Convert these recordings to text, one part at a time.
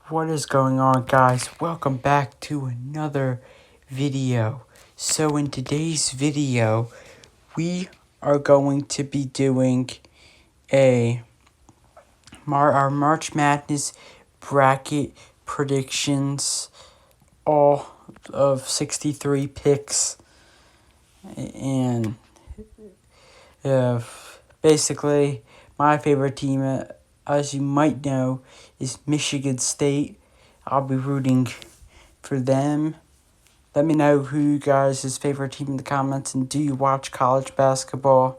What is going on, guys? Welcome back to another video. So in today's video, we are going to be doing our March Madness bracket predictions, all of 63 picks, and basically my favorite team, as you might know, is Michigan State. I'll be rooting for them. Let me know who you guys' favorite team in the comments, and do you watch college basketball?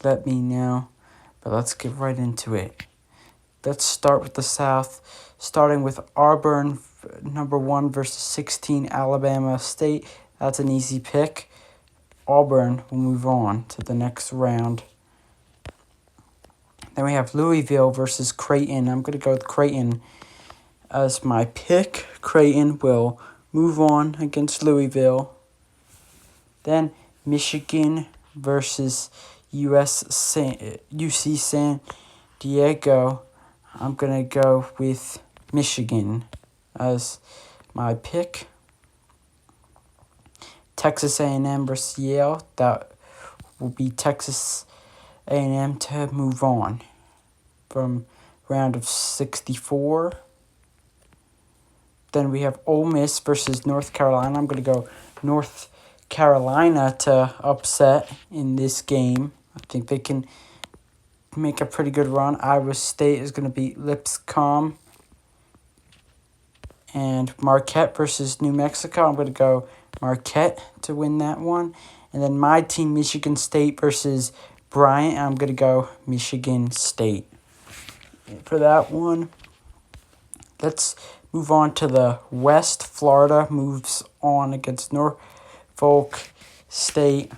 Let me know. But let's get right into it. Let's start with the South, starting with Auburn, number 1 versus 16 Alabama State. That's an easy pick. Auburn will move on to the next round. Then we have Louisville versus Creighton. I'm going to go with Creighton as my pick. Creighton will move on against Louisville. Then Michigan versus UC San Diego. I'm going to go with Michigan as my pick. Texas A&M versus Yale. That will be Texas A&M to move on from round of 64. Then we have Ole Miss versus North Carolina. I'm going to go North Carolina to upset in this game. I think they can make a pretty good run. Iowa State is going to beat Lipscomb. And Marquette versus New Mexico. I'm going to go Marquette to win that one. And then my team, Michigan State versus Bryant. I'm going to go Michigan State for that one. Let's move on to the West. Florida moves on against Norfolk State.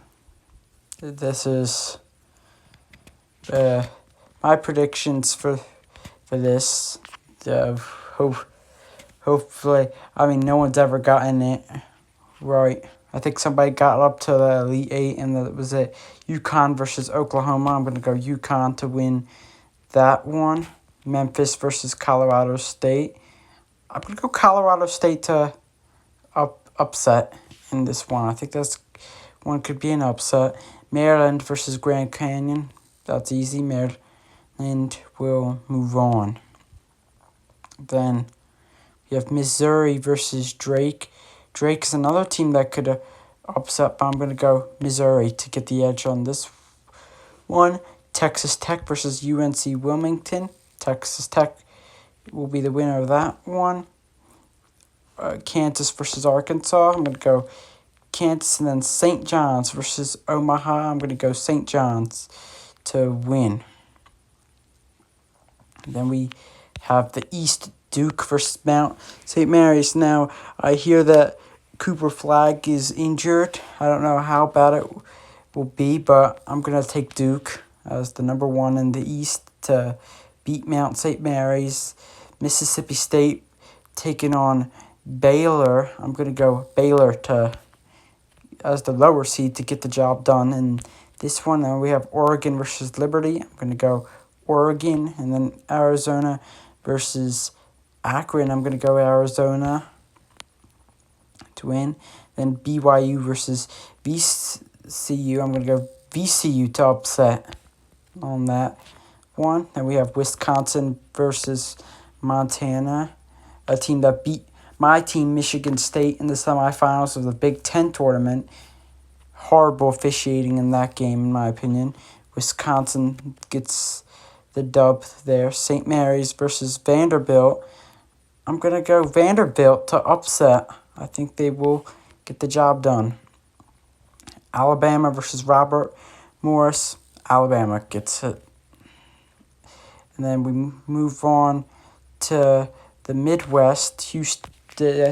This is my predictions for this. Hopefully, no one's ever gotten it right. I think somebody got up to the Elite Eight, and that was it. UConn versus Oklahoma. I'm going to go UConn to win that one. Memphis versus Colorado State. I'm going to go Colorado State to upset in this one. I think that's one could be an upset. Maryland versus Grand Canyon. That's easy. Maryland will move on. Then you have Missouri versus Drake. Drake is another team that could upset, but I'm going to go Missouri to get the edge on this one. Texas Tech versus UNC Wilmington. Texas Tech will be the winner of that one. Kansas versus Arkansas. I'm going to go Kansas. And then St. John's versus Omaha. I'm going to go St. John's to win. And then we have the East, Duke versus Mount St. Mary's. Now, I hear that Cooper Flagg is injured. I don't know how bad it will be, but I'm going to take Duke as the number 1 in the East to beat Mount St. Mary's. Mississippi State taking on Baylor. I'm going to go Baylor as the lower seed to get the job done. And this one, then we have Oregon versus Liberty. I'm going to go Oregon. And then Arizona versus Akron. I'm going to go Arizona to win. Then BYU versus VCU. I'm going to go VCU to upset on that one. Then we have Wisconsin versus Montana, a team that beat my team, Michigan State, in the semifinals of the Big Ten tournament. Horrible officiating in that game, in my opinion. Wisconsin gets the dub there. St. Mary's versus Vanderbilt. I'm going to go Vanderbilt to upset. I think they will get the job done. Alabama versus Robert Morris. Alabama gets it. And then we move on to the Midwest. Houston,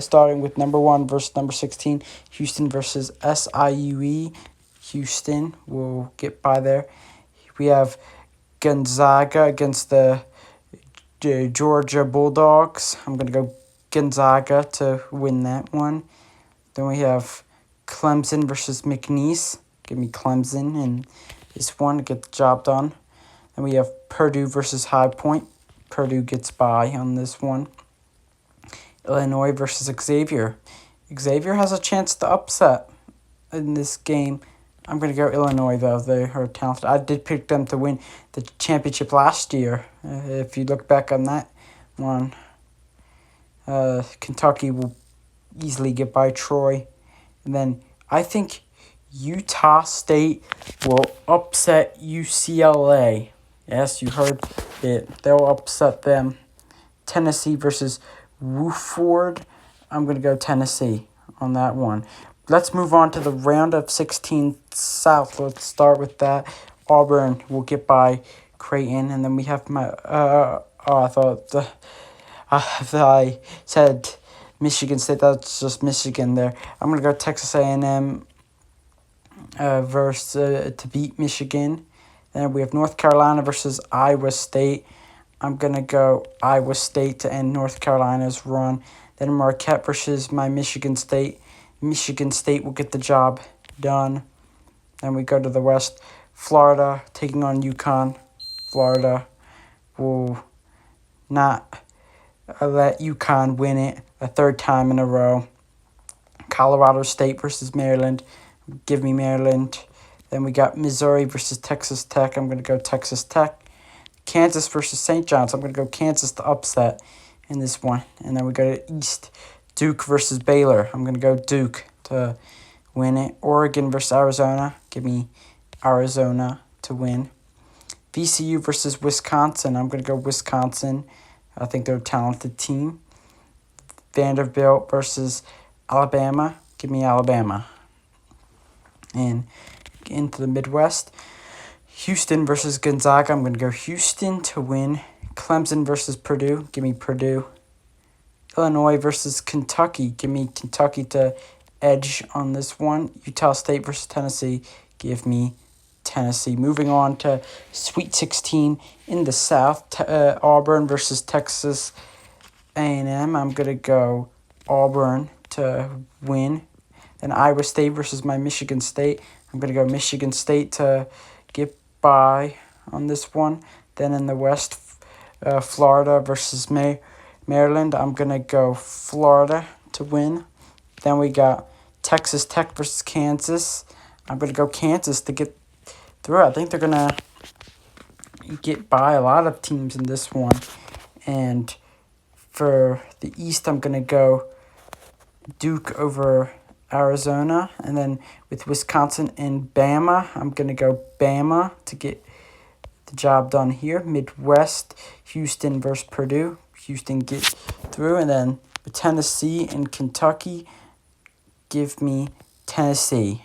starting with number 1 versus number 16. Houston versus SIUE. Houston will get by there. We have Gonzaga against the Georgia Bulldogs. I'm going to go Gonzaga to win that one. Then we have Clemson versus McNeese. Give me Clemson in this one to get the job done. Then we have Purdue versus High Point. Purdue gets by on this one. Illinois versus Xavier. Xavier has a chance to upset in this game. I'm going to go Illinois, though. They are talented. I did pick them to win the championship last year. If you look back on that one, Kentucky will easily get by Troy. And then I think Utah State will upset UCLA. Yes, you heard it. They'll upset them. Tennessee versus Wofford. I'm going to go Tennessee on that one. Let's move on to the round of 16 South. Let's start with that. Auburn will get by Creighton. And then we have I said Michigan State. That's just Michigan there. I'm going to go Texas A&M versus to beat Michigan. Then we have North Carolina versus Iowa State. I'm going to go Iowa State to end North Carolina's run. Then Marquette versus my Michigan State. Michigan State will get the job done. Then we go to the West. Florida taking on UConn. Florida will not let UConn win it a third time in a row. Colorado State versus Maryland. Give me Maryland. Then we got Missouri versus Texas Tech. I'm going to go Texas Tech. Kansas versus St. John's. I'm going to go Kansas to upset in this one. And then we go to East. Duke versus Baylor. I'm going to go Duke to win it. Oregon versus Arizona. Give me Arizona to win. VCU versus Wisconsin. I'm going to go Wisconsin. I think they're a talented team. Vanderbilt versus Alabama. Give me Alabama. And into the Midwest. Houston versus Gonzaga. I'm going to go Houston to win. Clemson versus Purdue. Give me Purdue. Illinois versus Kentucky. Give me Kentucky to edge on this one. Utah State versus Tennessee. Give me Tennessee. Moving on to Sweet 16 in the South. Auburn versus Texas A&M. I'm going to go Auburn to win. Then Iowa State versus my Michigan State. I'm going to go Michigan State to get by on this one. Then in the West, Florida versus Maryland. I'm going to go Florida to win. Then we got Texas Tech versus Kansas. I'm going to go Kansas to get through. I think they're going to get by a lot of teams in this one. And for the East, I'm going to go Duke over Arizona. And then with Wisconsin and Bama, I'm going to go Bama to get the job done here. Midwest, Houston versus Purdue. Houston get through. And then with Tennessee and Kentucky, give me Tennessee.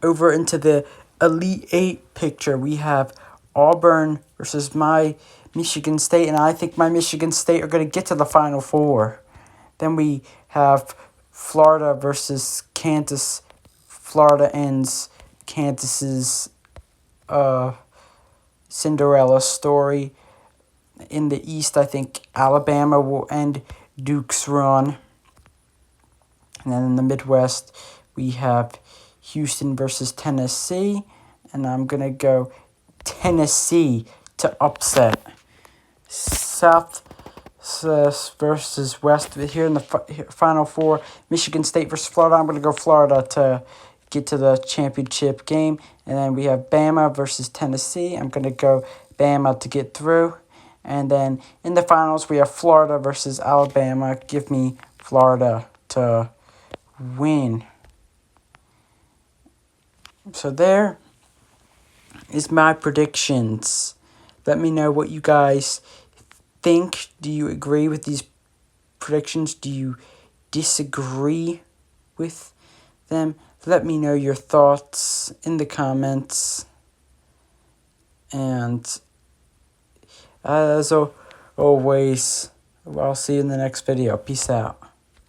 Over into the Elite Eight picture, we have Auburn versus my Michigan State. And I think my Michigan State are going to get to the Final Four. Then we have Florida versus Kansas. Florida ends Kansas's Cinderella story. In the East, I think Alabama will end Duke's run. And then in the Midwest, we have Houston versus Tennessee. And I'm going to go Tennessee to upset. South versus West. Here in the Final Four, Michigan State versus Florida. I'm going to go Florida to get to the championship game. And then we have Bama versus Tennessee. I'm going to go Bama to get through. And then in the finals, we have Florida versus Alabama. Give me Florida to win. So there is my predictions. Let me know what you guys think. Do you agree with these predictions? Do you disagree with them? Let me know your thoughts in the comments. And as always, I'll see you in the next video. Peace out.